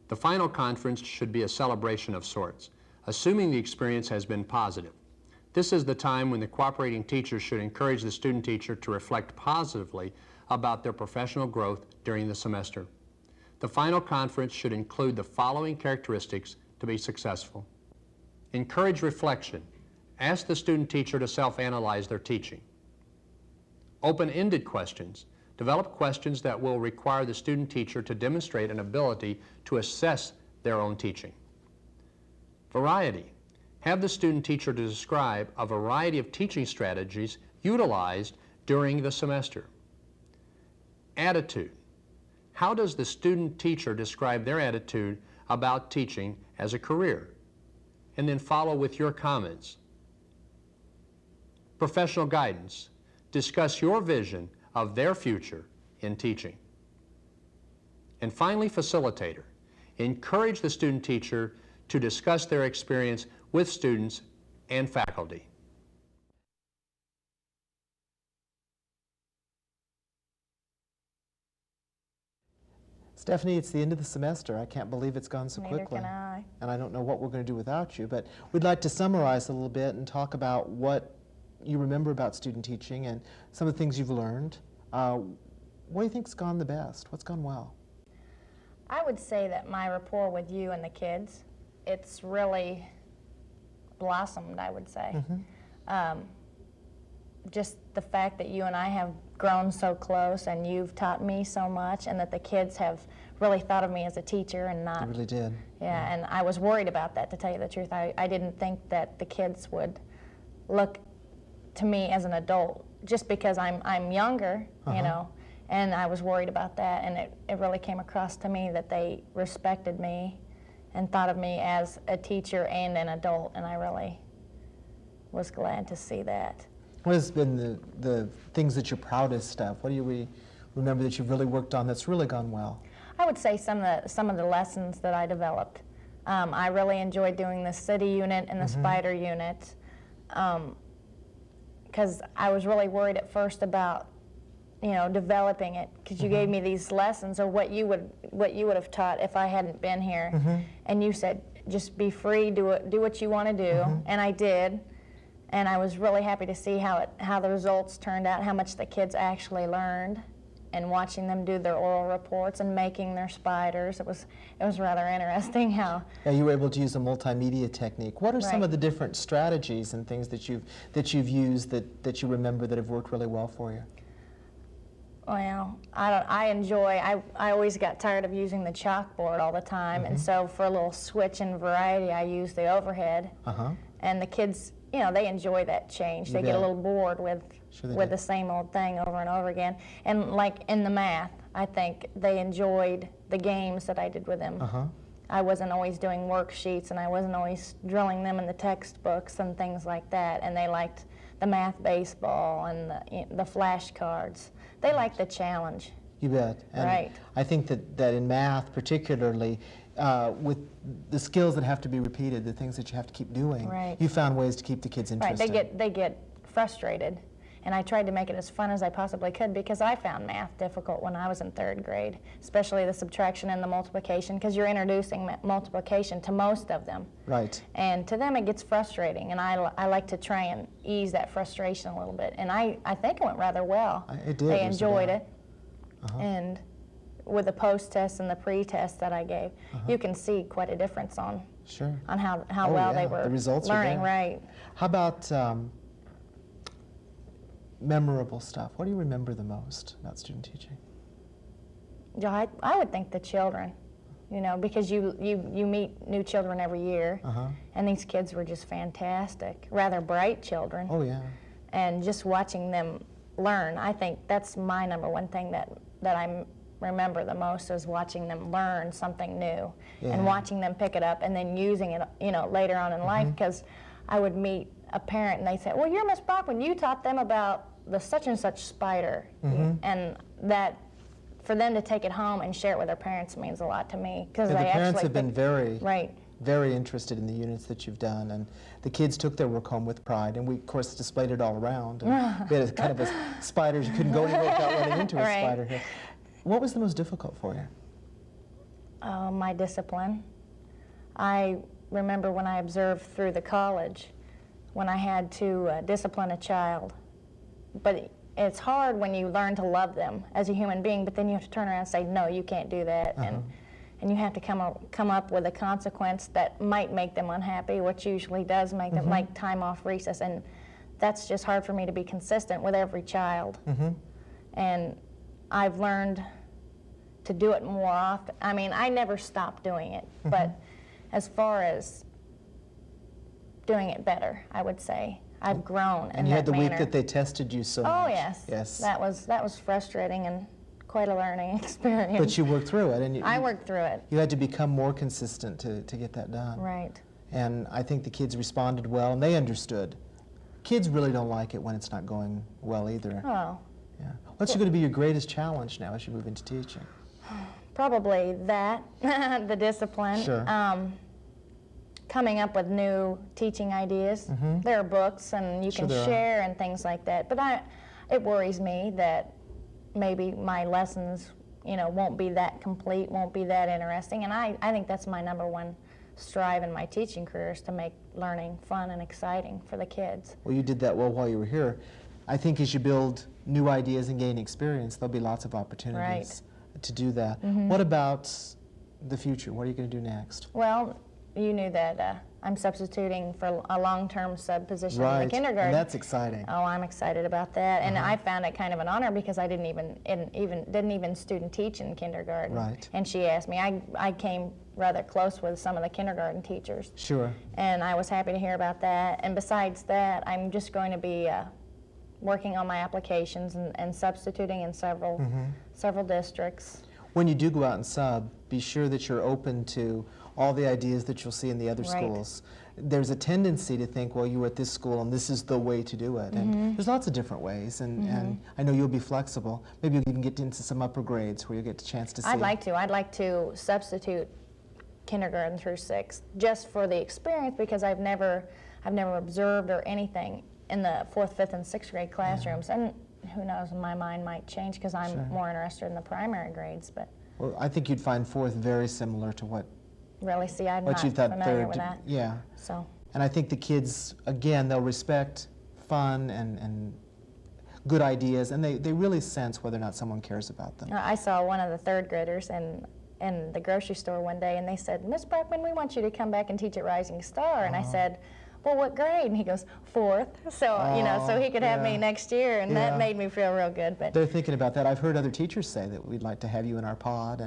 The final conference should be a celebration of sorts, assuming the experience has been positive. This is the time when the cooperating teacher should encourage the student teacher to reflect positively about their professional growth during the semester. The final conference should include the following characteristics to be successful. Encourage reflection. Ask the student teacher to self-analyze their teaching. Open-ended questions. Develop questions that will require the student teacher to demonstrate an ability to assess their own teaching. Variety. Have the student teacher to describe a variety of teaching strategies utilized during the semester. Attitude. How does the student teacher describe their attitude about teaching as a career? And then follow with your comments. Professional guidance. Discuss your vision of their future in teaching. And finally, facilitator. Encourage the student teacher to discuss their experience with students and faculty. Stephanie, it's the end of the semester. I can't believe it's gone so Neither quickly. can I. And I don't know what we're going to do without you, but we'd like to summarize a little bit and talk about what you remember about student teaching and some of the things you've learned. What do you think's gone the best? What's gone well? I would say that my rapport with you and the kids, it's really blossomed, I would say. Just the fact that you and I have grown so close and you've taught me so much, and that the kids have really thought of me as a teacher and not... You really did. Yeah, and I was worried about that, to tell you the truth. I didn't think that the kids would look to me as an adult just because I'm younger, you know, and I was worried about that, and it really came across to me that they respected me and thought of me as a teacher and an adult, and I really was glad to see that. What has been the things that you're proudest of? What do you remember that you've really worked on that's really gone well? I would say some of the lessons that I developed. I really enjoyed doing the city unit and the spider unit, because I was really worried at first about, you know, developing it, because you gave me these lessons, or what you would have taught if I hadn't been here, and you said just be free, do what you want to do, and I did. And I was really happy to see how the results turned out, how much the kids actually learned, and watching them do their oral reports and making their spiders. It was rather interesting how... Yeah, you were able to use a multimedia technique. What are some of the different strategies and things that you've used that you remember that have worked really well for you? Well, I always got tired of using the chalkboard all the time, and so for a little switch and variety, I used the overhead. And the kids, you know, they enjoy that change. They get a little bored with the same old thing over and over again. And like in the math, I think they enjoyed the games that I did with them. I wasn't always doing worksheets, and I wasn't always drilling them in the textbooks and things like that. And they liked the math baseball and the flashcards. They liked the challenge. You bet. And I think that in math particularly, with the skills that have to be repeated, the things that you have to keep doing, you found ways to keep the kids interested. They get frustrated, and I tried to make it as fun as I possibly could, because I found math difficult when I was in 3rd grade, especially the subtraction and the multiplication, because you're introducing multiplication to most of them. And to them it gets frustrating, and I like to try and ease that frustration a little bit, and I think it went rather well. It did. They enjoyed it. And with the post-test and the pre-test that I gave, you can see quite a difference on how well they were the results learning. How about memorable stuff? What do you remember the most about student teaching? Yeah, I would think the children, you know, because you meet new children every year, and these kids were just fantastic, rather bright children. And just watching them learn, I think that's my #1 thing that I remember the most, is watching them learn something new and watching them pick it up and then using it, you know, later on in life. Because I would meet a parent and they say, well, you're Miss Brockman, you taught them about the such and such spider. And that, for them to take it home and share it with their parents, means a lot to me, because the they parents actually have been very interested in the units that you've done, and the kids took their work home with pride, and we of course displayed it all around, and we had a kind of a spiders, you couldn't go anywhere without running into a spider here. What was the most difficult for you? My discipline. I remember when I observed through the college, when I had to discipline a child. But it's hard when you learn to love them as a human being, but then you have to turn around and say, no, you can't do that. And you have to come up with a consequence that might make them unhappy, which usually does make them, like time off recess. And that's just hard for me to be consistent with every child. And I've learned to do it more often. I mean, I never stopped doing it, but as far as doing it better, I would say I've grown in that manner. And you had the week that they tested you so much. Oh, yes. Yes. That was frustrating and quite a learning experience. But you worked through it. And I worked through it. You had to become more consistent to get that done. Right. And I think the kids responded well, and they understood. Kids really don't like it when it's not going well either. Oh. Yeah. What's going to be your greatest challenge now as you move into teaching? Probably that, the discipline. Sure. Coming up with new teaching ideas. There are books and you Sure can share and things like that. But it worries me that maybe my lessons, won't be that complete, won't be that interesting. And I think that's my number one strive in my teaching career, is to make learning fun and exciting for the kids. Well, you did that well while you were here. I think as you build new ideas and gain experience, there'll be lots of opportunities to do that. What about the future? What are you going to do next? Well, you knew that I'm substituting for a long-term sub position in the kindergarten. And that's exciting. Oh, I'm excited about that, and I found it kind of an honor because I didn't even student teach in kindergarten. Right. And she asked me. I came rather close with some of the kindergarten teachers. Sure. And I was happy to hear about that. And besides that, I'm just going to be working on my applications and substituting in several districts. When you do go out and sub, be sure that you're open to all the ideas that you'll see in the other schools. There's a tendency to think, well, you were at this school and this is the way to do it. And there's lots of different ways, and I know you'll be flexible. Maybe you'll even get into some upper grades where you'll get a chance to see. I'd like to substitute kindergarten through 6th just for the experience, because I've never observed or anything in the 4th, 5th, and 6th grade classrooms. And who knows, my mind might change because I'm more interested in the primary grades. But well, I think you'd find 4th very similar to what really, see, I'm what not you thought familiar with that. Yeah. So. And I think the kids, again, they'll respect fun and good ideas, and they really sense whether or not someone cares about them. I saw one of the 3rd graders in the grocery store one day, and they said, "Miss Brockman, we want you to come back and teach at Rising Star." And I said, "Well, what grade?" And he goes, 4th. So, so he could have me next year, and that made me feel real good. But they're thinking about that. I've heard other teachers say that we'd like to have you in our pod,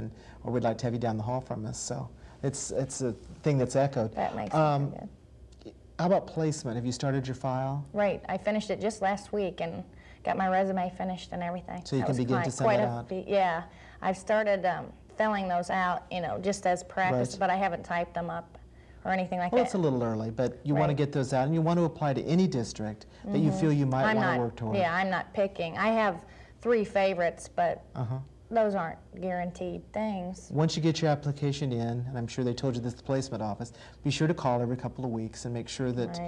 or we'd like to have you down the hall from us. So it's a thing that's echoed. That makes me feel good. How about placement? Have you started your file? Right. I finished it just last week and got my resume finished and everything. So you can begin to send that out? Yeah. I've started filling those out, just as practice, Right. but I haven't typed them up or anything like Well, that. it's a little early, but you want to get those out, and you want to apply to any district that you feel you might want to work toward. Yeah, I'm not picking. I have 3 favorites, but those aren't guaranteed things. Once you get your application in, and I'm sure they told you this at the placement office, be sure to call every couple of weeks and make sure that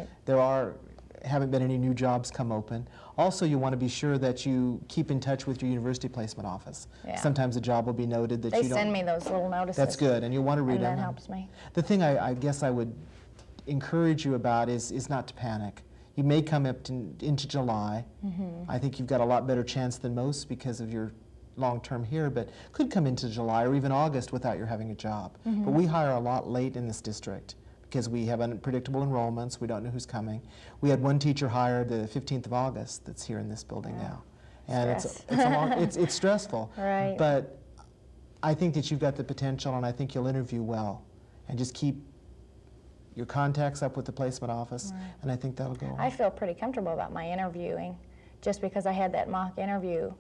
haven't been any new jobs come open. Also, you want to be sure that you keep in touch with your university placement office. Yeah. Sometimes a job will be noted that They you don't. send me those little notices. That's good, and you want to read and them. that helps me. The thing I guess I would encourage you about is not to panic. You may come up into July. I think you've got a lot better chance than most because of your long term here, but could come into July or even August without your having a job. But we hire a lot late in this district because we have unpredictable enrollments. We don't know who's coming. We had one teacher hired the 15th of August that's here in this building now. And it's stressful. Right. But I think that you've got the potential, and I think you'll interview well. And just keep your contacts up with the placement office, and I think that'll go on. I feel pretty comfortable about my interviewing just because I had that mock interview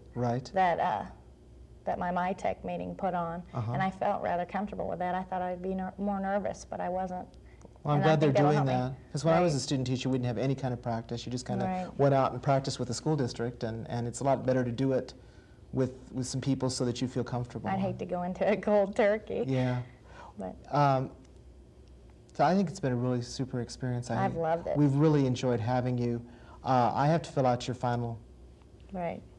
that my MyTech meeting put on, and I felt rather comfortable with that. I thought I'd be more nervous, but I wasn't. Well, I'm And I glad they're think that'll doing help me. that. Because when I was a student teacher, we didn't have any kind of practice. You just kind of went out and practiced with the school district, and it's a lot better to do it with some people so that you feel comfortable. I'd hate to go into it cold turkey. Yeah. But So I think it's been a really super experience. I've loved it. We've really enjoyed having you. I have to fill out your final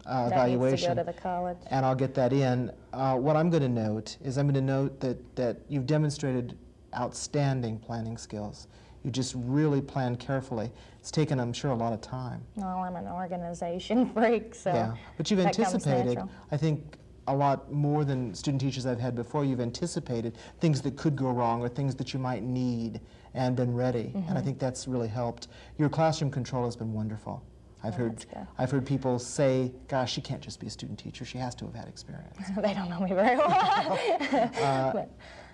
evaluation. That needs to go to the college. And I'll get that in. What I'm going to note is I'm going to note that you've demonstrated outstanding planning skills. You just really planned carefully. It's taken, I'm sure, a lot of time. Well, I'm an organization freak, so Yeah, but you've that comes anticipated, natural. I think, a lot more than student teachers I've had before. You've anticipated things that could go wrong or things that you might need and been ready. And I think that's really helped. Your classroom control has been wonderful. That's good. I've heard people say, gosh, she can't just be a student teacher. She has to have had experience. They don't know me very well.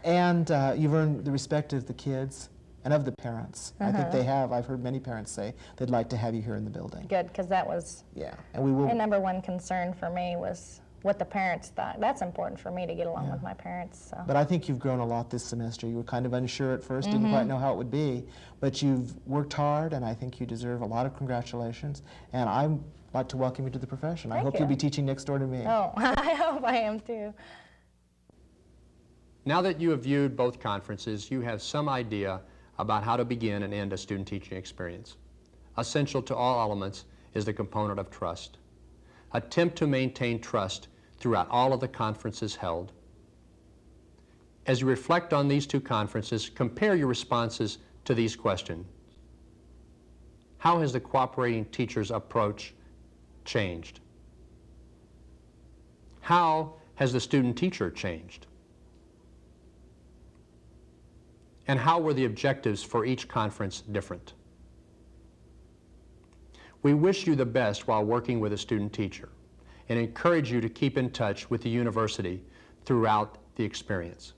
And you've earned the respect of the kids and of the parents. I think they have. I've heard many parents say they'd like to have you here in the building. Good, because that was Yeah, and we will. the number one concern for me was what the parents thought. That's important for me to get along with my parents. So. But I think you've grown a lot this semester. You were kind of unsure at first, didn't quite know how it would be, but you've worked hard, and I think you deserve a lot of congratulations. And I'd like to welcome you to the profession. I Thank hope you. you'll be teaching next door to me. Oh, I hope I am too. Now that you have viewed both conferences, you have some idea about how to begin and end a student teaching experience. Essential to all elements is the component of trust. Attempt to maintain trust throughout all of the conferences held. As you reflect on these two conferences, compare your responses to these questions. How has the cooperating teacher's approach changed? How has the student teacher changed? And how were the objectives for each conference different? We wish you the best while working with a student teacher and encourage you to keep in touch with the university throughout the experience.